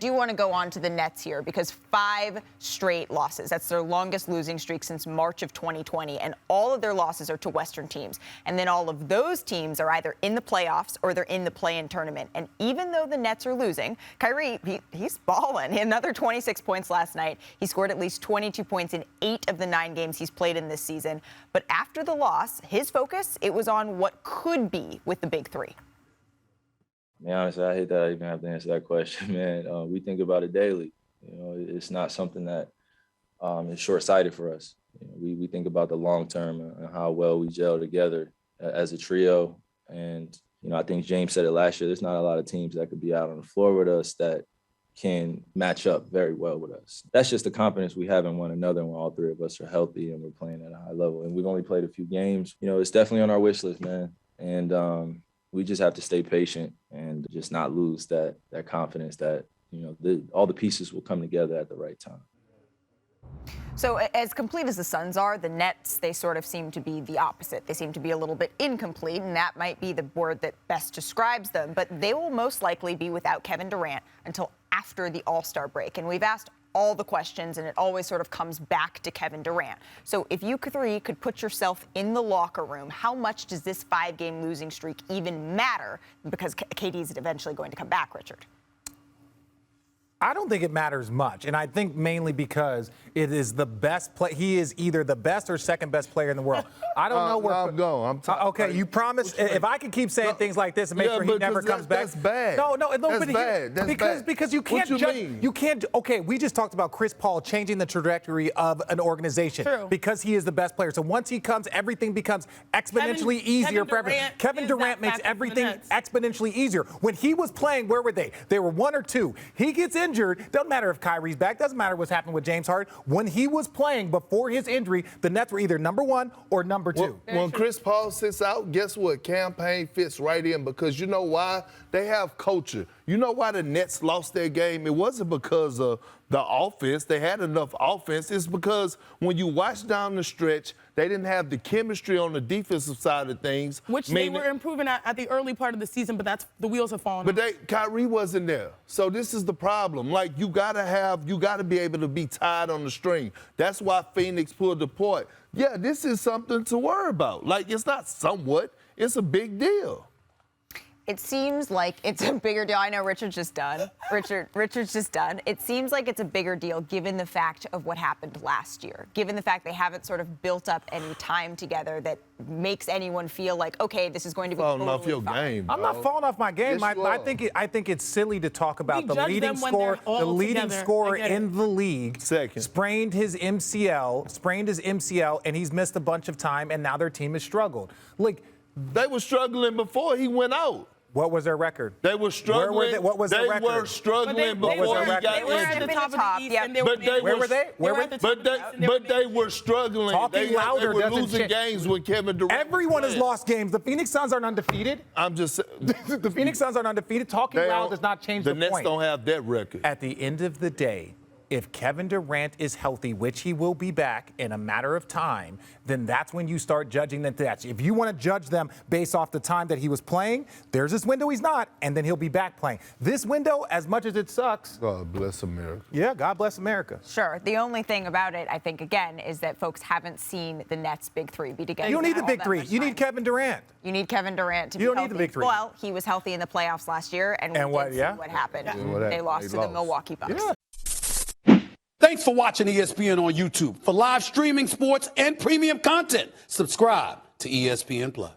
do want to go on to the Nets here because 5 straight losses. That's their longest losing streak since March of 2020. And all of their losses are to Western teams. And then all of those teams are either in the playoffs or they're in the play-in tournament. And even though the Nets are losing, Kyrie, he's balling. Another 26 points last night. He scored at least 22 points in 8 of the 9 games he's played in this season. But after the loss, his focus, it was on what could be with the big three. To be honest, I hate that I even have to answer that question, man. We think about it daily. You know, it's not something that is short-sighted for us. You know, we think about the long term and how well we gel together as a trio. And, you know, I think James said it last year, there's not a lot of teams that could be out on the floor with us that can match up very well with us. That's just the confidence we have in one another when all 3 of us are healthy and we're playing at a high level. And we've only played a few games. You know, it's definitely on our wish list, man. And we just have to stay patient and just not lose that confidence that, you know, all the pieces will come together at the right time. So as complete as the Suns are, the Nets, they sort of seem to be the opposite. They seem to be a little bit incomplete, and that might be the word that best describes them. But they will most likely be without Kevin Durant until after the All-Star break. And we've asked all the questions, and it always sort of comes back to Kevin Durant. So if you 3 could put yourself in the locker room, how much does this 5-game losing streak even matter? Because KD is eventually going to come back, Richard. I don't think it matters much, and I think mainly because it is the best play. He is either the best or second best player in the world. I don't know where. Okay, you promise. If I can keep saying things like this and make sure he never comes back. That's bad. No, that's bad. That's bad. Because you can't judge. You can't. Okay, we just talked about Chris Paul changing the trajectory of an organization because he is the best player. So once he comes, everything becomes exponentially easier for everyone. Kevin Durant makes everything exponentially easier. When he was playing, where were they? They were 1 or 2. He gets injured. Doesn't matter if Kyrie's back. Doesn't matter what's happened with James Harden. When he was playing before his injury, the Nets were either number 1 or number 2. When Chris Paul sits out, guess what? Campaign fits right in because you know why? They have culture. You know why the Nets lost their game? It wasn't because of the offense. They had enough offense. It's because when you watch down the stretch, they didn't have the chemistry on the defensive side of things. Which they were improving at the early part of the season, but the wheels have fallen. But Kyrie wasn't there. So this is the problem. Like, you got to be able to be tied on the string. That's why Phoenix pulled the point. Yeah, this is something to worry about. Like, it's not somewhat. It's a big deal. It seems like it's a bigger deal. I know Richard's just done. Richard's just done. It seems like it's a bigger deal given the fact of what happened last year, given the fact they haven't sort of built up any time together that makes anyone feel like, okay, this is going to be falling off your fine. game. I'm not falling off my game. Yes, I think it's silly to talk about the leading scorer in the league. Sprained his MCL, and he's missed a bunch of time, and now their team has struggled. Like, they were struggling before he went out. What was their record? They were struggling. What was their record? They were struggling before he got They were at the top of the East. Yep. Where were they? But they were struggling. Talking louder they were doesn't losing games with Kevin Durant. Everyone has lost games. The Phoenix Suns aren't undefeated. I'm just the Phoenix Suns aren't undefeated. Talking loud does not change the point. The Nets don't have that record. At the end of the day, if Kevin Durant is healthy, which he will be back in a matter of time, then that's when you start judging them. If you want to judge them based off the time that he was playing, there's this window he's not, and then he'll be back playing. This window, as much as it sucks. God bless America. Yeah, God bless America. Sure. The only thing about it, I think, again, is that folks haven't seen the Nets' big 3 be together. You don't need the big 3. You need Kevin Durant. You need Kevin Durant to be healthy. You don't need the big 3. Well, he was healthy in the playoffs last year, and what happened. They lost to the Milwaukee Bucks. Yeah. Thanks for watching ESPN on YouTube. For live streaming, sports, and premium content, subscribe to ESPN+.